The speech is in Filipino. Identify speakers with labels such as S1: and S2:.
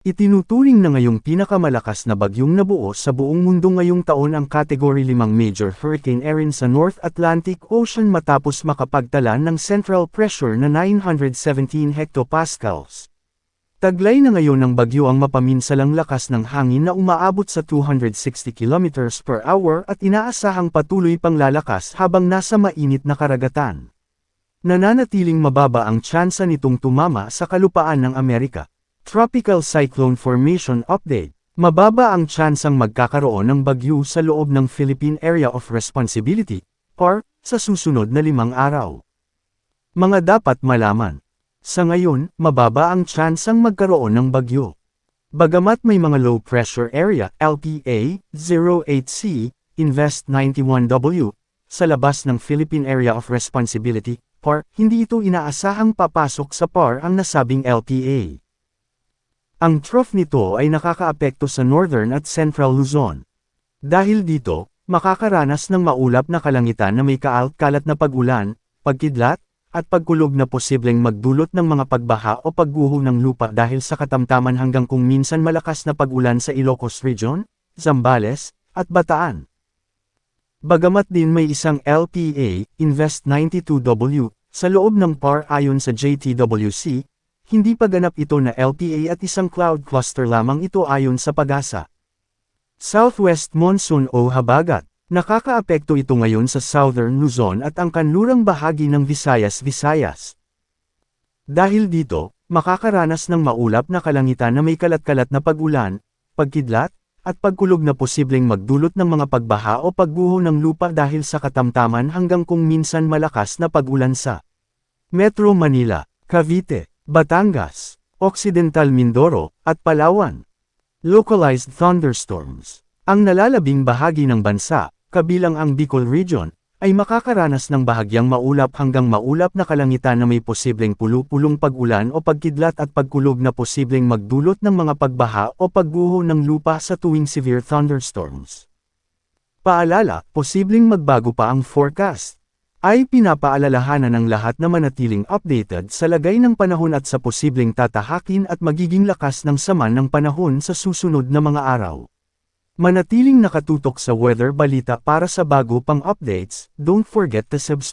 S1: Itinuturing na ngayong pinakamalakas na bagyong nabuo sa buong mundo ngayong taon ang Category 5 Major Hurricane Erin sa North Atlantic Ocean matapos makapagtala ng central pressure na 917 hectopascals. Taglay na ngayon ng bagyo ang mapaminsalang lakas ng hangin na umaabot sa 260 km per hour at inaasahang patuloy pang lalakas habang nasa mainit na karagatan. Nananatiling mababa ang tsansa nitong tumama sa kalupaan ng Amerika. Tropical Cyclone Formation Update. Mababa ang tsansang magkakaroon ng bagyo sa loob ng Philippine Area of Responsibility, PAR, sa susunod na 5 araw. Mga dapat malaman. Sa ngayon, mababa ang tsansang magkaroon ng bagyo. Bagamat may mga low pressure area, LPA, 08C, Invest 91W, sa labas ng Philippine Area of Responsibility, PAR, hindi ito inaasahang papasok sa PAR ang nasabing LPA. Ang trough nito ay nakakaapekto sa northern at central Luzon. Dahil dito, makakaranas ng maulap na kalangitan na may kalat-kalat na pag-ulan, pagkidlat, at pagkulog na posibleng magdulot ng mga pagbaha o pagguho ng lupa dahil sa katamtaman hanggang kung minsan malakas na pag-ulan sa Ilocos Region, Zambales, at Bataan. Bagamat din may isang LPA, Invest 92W, sa loob ng PAR ayon sa JTWC, hindi pa ganap ito na LPA at isang cloud cluster lamang ito ayon sa PAGASA. Southwest Monsoon o Habagat. Nakakaapekto ito ngayon sa Southern Luzon at ang kanlurang bahagi ng Visayas. Dahil dito, makakaranas ng maulap na kalangitan na may kalat-kalat na pag-ulan, pagkidlat, at pagkulog na posibleng magdulot ng mga pagbaha o pagguho ng lupa dahil sa katamtaman hanggang kung minsan malakas na pag-ulan sa Metro Manila, Cavite, Batangas, Occidental Mindoro, at Palawan. Localized thunderstorms. Ang nalalabing bahagi ng bansa, kabilang ang Bicol Region, ay makakaranas ng bahagyang maulap hanggang maulap na kalangitan na may posibleng pulupulong pag-ulan o pagkidlat at pagkulog na posibleng magdulot ng mga pagbaha o pagguho ng lupa sa tuwing severe thunderstorms. Paalala, posibleng magbago pa ang forecast. Ay pinapaalalahanan ng lahat na manatiling updated sa lagay ng panahon at sa posibleng tatahakin at magiging lakas ng sama ng panahon sa susunod na mga araw. Manatiling nakatutok sa Weather Balita para sa bago pang updates, don't forget to subscribe.